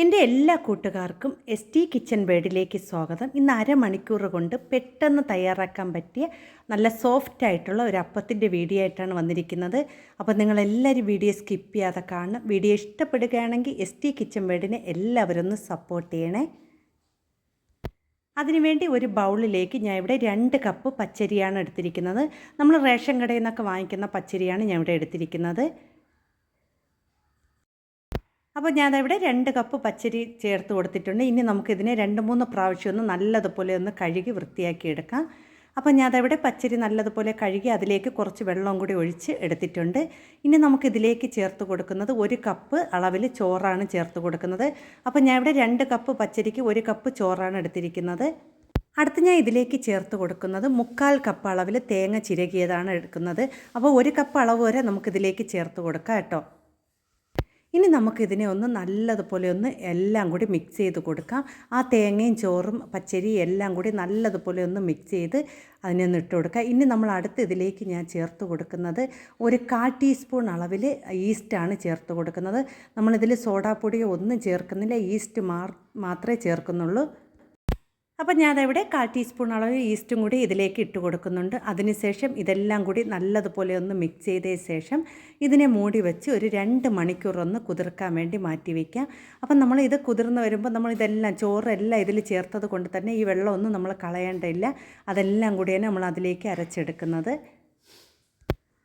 എൻ്റെ എല്ലാ കൂട്ടുകാർക്കും ST കിച്ചൺ വേർഡിലേക്ക് സ്വാഗതം. ഇന്ന് അരമണിക്കൂർ കൊണ്ട് പെട്ടെന്ന് തയ്യാറാക്കാൻ പറ്റിയ നല്ല സോഫ്റ്റ് ആയിട്ടുള്ള ഒരു അപ്പത്തിൻ്റെ വീഡിയോ ആയിട്ടാണ് വന്നിരിക്കുന്നത്. അപ്പോൾ നിങ്ങളെല്ലാവരും വീഡിയോ സ്കിപ്പ് ചെയ്യാതെ കാണണം. വീഡിയോ ഇഷ്ടപ്പെടുകയാണെങ്കിൽ ST കിച്ചൺ വേർഡിനെ എല്ലാവരും ഒന്ന് സപ്പോർട്ട് ചെയ്യണേ. അതിനുവേണ്ടി ഒരു ബൗളിലേക്ക് ഞാൻ ഇവിടെ 2 കപ്പ് പച്ചരിയാണ് എടുത്തിരിക്കുന്നത്. നമ്മൾ റേഷൻ കടയിൽ നിന്നൊക്കെ വാങ്ങിക്കുന്ന പച്ചരിയാണ് ഞാൻ ഇവിടെ എടുത്തിരിക്കുന്നത്. അപ്പോൾ ഞാനവിടെ 2 കപ്പ് പച്ചരി ചേർത്ത് കൊടുത്തിട്ടുണ്ട്. ഇനി നമുക്കിതിനെ 2-3 പ്രാവശ്യം ഒന്ന് നല്ലതുപോലെ ഒന്ന് കഴുകി വൃത്തിയാക്കി എടുക്കാം. അപ്പോൾ ഞാനവിടെ പച്ചരി നല്ലതുപോലെ കഴുകി അതിലേക്ക് കുറച്ച് വെള്ളം കൂടി ഒഴിച്ച് എടുത്തിട്ടുണ്ട്. ഇനി നമുക്കിതിലേക്ക് ചേർത്ത് കൊടുക്കുന്നത് 1 കപ്പ് അളവിൽ ചോറാണ് ചേർത്ത് കൊടുക്കുന്നത്. അപ്പോൾ ഞാൻ ഇവിടെ 2 കപ്പ് പച്ചരിക്ക് 1 കപ്പ് ചോറാണ് എടുത്തിരിക്കുന്നത്. അടുത്ത് ഞാൻ ഇതിലേക്ക് ചേർത്ത് കൊടുക്കുന്നത് 1/4 കപ്പ് അളവിൽ തേങ്ങ ചിരകിയതാണ് എടുക്കുന്നത്. അപ്പോൾ 1 കപ്പ് അളവ് വരെ നമുക്കിതിലേക്ക് ചേർത്ത് കൊടുക്കാം കേട്ടോ. ഇനി നമുക്കിതിനെ ഒന്ന് നല്ലതുപോലെ ഒന്ന് എല്ലാം കൂടി മിക്സ് ചെയ്ത് കൊടുക്കാം. ആ തേങ്ങയും ചോറും പച്ചരിയും എല്ലാം കൂടി നല്ലതുപോലെ ഒന്ന് മിക്സ് ചെയ്ത് അതിനൊന്ന് ഇട്ട് കൊടുക്കാം. ഇനി നമ്മൾ അടുത്ത് ഇതിലേക്ക് ഞാൻ ചേർത്ത് കൊടുക്കുന്നത് 1/4 ടീസ്പൂൺ അളവിൽ ഈസ്റ്റാണ് ചേർത്ത് കൊടുക്കുന്നത്. നമ്മളിതിൽ സോഡാപ്പൊടിയോ ഒന്നും ചേർക്കുന്നില്ല, ഈസ്റ്റ് മാത്രമേ ചേർക്കുന്നുള്ളൂ. അപ്പോൾ ഞാനവിടെ 1/4 ടീസ്പൂൺ അളവ് ഈസ്റ്റും കൂടി ഇതിലേക്ക് ഇട്ട് കൊടുക്കുന്നുണ്ട്. അതിനുശേഷം ഇതെല്ലാം കൂടി നല്ലതുപോലെ ഒന്ന് മിക്സ് ചെയ്തതിന് ശേഷം ഇതിനെ മൂടി വെച്ച് ഒരു 2 മണിക്കൂർ ഒന്ന് കുതിർക്കാൻ വേണ്ടി മാറ്റി വയ്ക്കാം. അപ്പം നമ്മൾ ഇത് കുതിർന്ന് വരുമ്പോൾ നമ്മളിതെല്ലാം ചോറെല്ലാം ഇതിൽ ചേർത്തത് കൊണ്ട് തന്നെ ഈ വെള്ളമൊന്നും നമ്മൾ കളയേണ്ടതില്ല. അതെല്ലാം കൂടിയാണ് നമ്മൾ അതിലേക്ക് അരച്ചെടുക്കുന്നത്.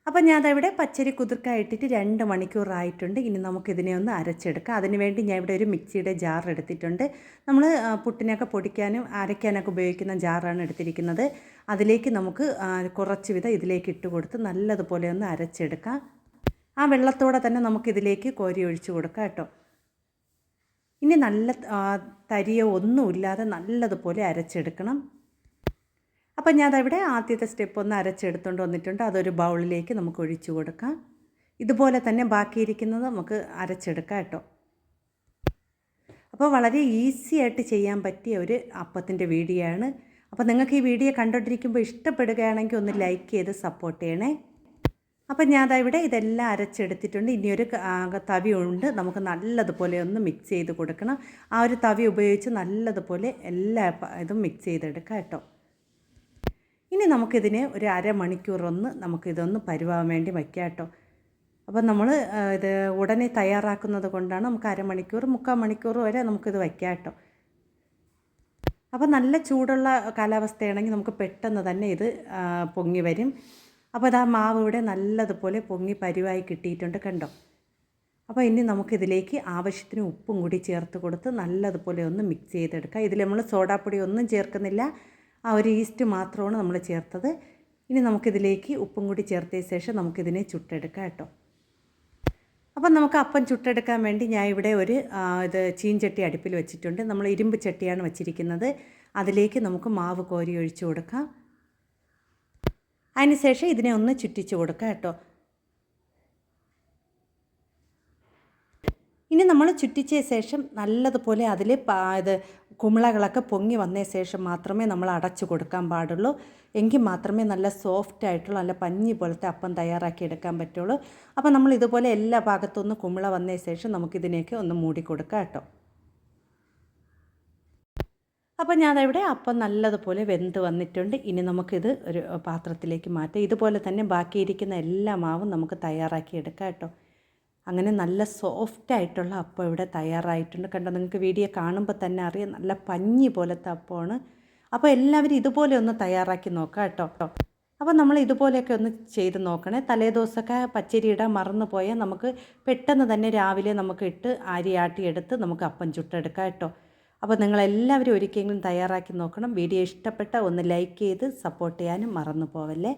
അപ്പോൾ ഞാനവിടെ പച്ചരി കുതിർക്കാൻ ഇട്ടിട്ട് 2 മണിക്കൂറായിട്ടുണ്ട്. ഇനി നമുക്കിതിനെ ഒന്ന് അരച്ചെടുക്കാം. അതിനുവേണ്ടി ഞാൻ ഇവിടെ ഒരു മിക്സിയുടെ ജാർ എടുത്തിട്ടുണ്ട്. നമ്മൾ പുട്ടിനൊക്കെ പൊടിക്കാനും അരയ്ക്കാനൊക്കെ ഉപയോഗിക്കുന്ന ജാറാണ് എടുത്തിരിക്കുന്നത്. അതിലേക്ക് നമുക്ക് കുറച്ച് വിധം ഇതിലേക്ക് ഇട്ട് കൊടുത്ത് നല്ലതുപോലെ ഒന്ന് അരച്ചെടുക്കാം. ആ വെള്ളത്തോടെ തന്നെ നമുക്കിതിലേക്ക് കോരി ഒഴിച്ച് കൊടുക്കാം കേട്ടോ. ഇനി നല്ല തരിയോ ഒന്നുമില്ലാതെ നല്ലതുപോലെ അരച്ചെടുക്കണം. അപ്പം ഞാനവിടെ ആദ്യത്തെ സ്റ്റെപ്പ് ഒന്ന് അരച്ചെടുത്തുകൊണ്ട് വന്നിട്ടുണ്ട്. അതൊരു ബൗളിലേക്ക് നമുക്ക് ഒഴിച്ചു കൊടുക്കാം. ഇതുപോലെ തന്നെ ബാക്കിയിരിക്കുന്നത് നമുക്ക് അരച്ചെടുക്കാം കേട്ടോ. അപ്പോൾ വളരെ ഈസി ആയിട്ട് ചെയ്യാൻ പറ്റിയ ഒരു അപ്പത്തിൻ്റെ വീഡിയോ ആണ്. അപ്പോൾ നിങ്ങൾക്ക് ഈ വീഡിയോ കണ്ടുകൊണ്ടിരിക്കുമ്പോൾ ഇഷ്ടപ്പെടുകയാണെങ്കിൽ ഒന്ന് ലൈക്ക് ചെയ്ത് സപ്പോർട്ട് ചെയ്യണേ. അപ്പം ഞാനവിടെ ഇതെല്ലാം അരച്ചെടുത്തിട്ടുണ്ട്. ഇനിയൊരു തവി ഉണ്ട്, നമുക്ക് നല്ലതുപോലെ ഒന്ന് മിക്സ് ചെയ്ത് കൊടുക്കണം. ആ ഒരു തവി ഉപയോഗിച്ച് നല്ലതുപോലെ എല്ലാ ഇതും മിക്സ് ചെയ്തെടുക്കാം കേട്ടോ. ഇനി നമുക്കിതിനെ ഒരു അരമണിക്കൂർ നമുക്കിതൊന്ന് പരുവാൻ വേണ്ടി വയ്ക്കാം കേട്ടോ. അപ്പം നമ്മൾ ഇത് ഉടനെ തയ്യാറാക്കുന്നത് കൊണ്ടാണ് നമുക്ക് അരമണിക്കൂർ 3/4 മണിക്കൂർ വരെ നമുക്കിത് വയ്ക്കാം കേട്ടോ. അപ്പോൾ നല്ല ചൂടുള്ള കാലാവസ്ഥയാണെങ്കിൽ നമുക്ക് പെട്ടെന്ന് തന്നെ ഇത് പൊങ്ങി വരും. അപ്പോൾ അത് ആ മാവ് ഇവിടെ നല്ലതുപോലെ പൊങ്ങി പരുവായി കിട്ടിയിട്ടുണ്ട് കണ്ടോ. അപ്പോൾ ഇനി നമുക്കിതിലേക്ക് ആവശ്യത്തിന് ഉപ്പും കൂടി ചേർത്ത് കൊടുത്ത് നല്ലതുപോലെ ഒന്ന് മിക്സ് ചെയ്തെടുക്കാം. ഇതിൽ നമ്മൾ സോഡാപ്പൊടി ഒന്നും ചേർക്കുന്നില്ല, ആ ഒരു ഈസ്റ്റ് മാത്രമാണ് നമ്മൾ ചേർത്തത്. ഇനി നമുക്കിതിലേക്ക് ഉപ്പും കൂടി ചേർത്തതിന് ശേഷം നമുക്കിതിനെ ചുട്ടെടുക്കാം കേട്ടോ. അപ്പം നമുക്ക് അപ്പം ചുട്ടെടുക്കാൻ വേണ്ടി ഞാൻ ഇവിടെ ഒരു ചീൻചട്ടി അടുപ്പിൽ വെച്ചിട്ടുണ്ട്. നമ്മൾ ഇരുമ്പ് ചട്ടിയാണ് വെച്ചിരിക്കുന്നത്. അതിലേക്ക് നമുക്ക് മാവ് കോരി ഒഴിച്ച് കൊടുക്കാം. അതിന് ശേഷം ഇതിനെ ഒന്ന് ചുറ്റിച്ച് കൊടുക്കാം കേട്ടോ. ഇനി നമ്മൾ ചുറ്റിച്ച ശേഷം നല്ലതുപോലെ അതിൽ കുമിളകളൊക്കെ പൊങ്ങി വന്ന ശേഷം മാത്രമേ നമ്മൾ അടച്ചു കൊടുക്കാൻ പാടുള്ളൂ. എങ്കിൽ മാത്രമേ നല്ല സോഫ്റ്റ് ആയിട്ടുള്ള നല്ല പഞ്ഞി പോലത്തെ അപ്പം തയ്യാറാക്കി എടുക്കാൻ പറ്റുള്ളൂ. അപ്പോൾ നമ്മൾ ഇതുപോലെ എല്ലാ ഭാഗത്തുനിന്ന് കുമിള വന്ന ശേഷം നമുക്കിതിനെയൊക്കെ ഒന്ന് മൂടി കൊടുക്കാം കേട്ടോ. അപ്പോൾ ഞാനവിടെ അപ്പം നല്ലതുപോലെ വെന്ത് വന്നിട്ടുണ്ട്. ഇനി നമുക്കിത് ഒരു പാത്രത്തിലേക്ക് മാറ്റാം. ഇതുപോലെ തന്നെ ബാക്കിയിരിക്കുന്ന എല്ലാ മാവും നമുക്ക് തയ്യാറാക്കി എടുക്കാം കേട്ടോ. അങ്ങനെ നല്ല സോഫ്റ്റ് ആയിട്ടുള്ള അപ്പം ഇവിടെ തയ്യാറായിട്ടുണ്ട് കണ്ടോ. നിങ്ങൾക്ക് വീഡിയോ കാണുമ്പോൾ തന്നെ അറിയാം, നല്ല പഞ്ഞി പോലത്തെ അപ്പമാണ്. അപ്പോൾ എല്ലാവരും ഇതുപോലെ ഒന്ന് തയ്യാറാക്കി നോക്കാം കേട്ടോ. അപ്പോൾ നമ്മൾ ഇതുപോലെയൊക്കെ ഒന്ന് ചെയ്ത് നോക്കണേ. തലേദിവസമൊക്കെ പച്ചരി ഇടാൻ മറന്നു പോയാൽ നമുക്ക് പെട്ടെന്ന് തന്നെ രാവിലെ നമുക്ക് ഇട്ട് അരി ആട്ടിയെടുത്ത് നമുക്ക് അപ്പം ചുട്ടെടുക്കാം കേട്ടോ. അപ്പോൾ നിങ്ങളെല്ലാവരും ഒരിക്കലെങ്കിലും തയ്യാറാക്കി നോക്കണം. വീഡിയോ ഇഷ്ടപ്പെട്ട ഒന്ന് ലൈക്ക് ചെയ്ത് സപ്പോർട്ട് ചെയ്യാനും മറന്നു പോവല്ലേ.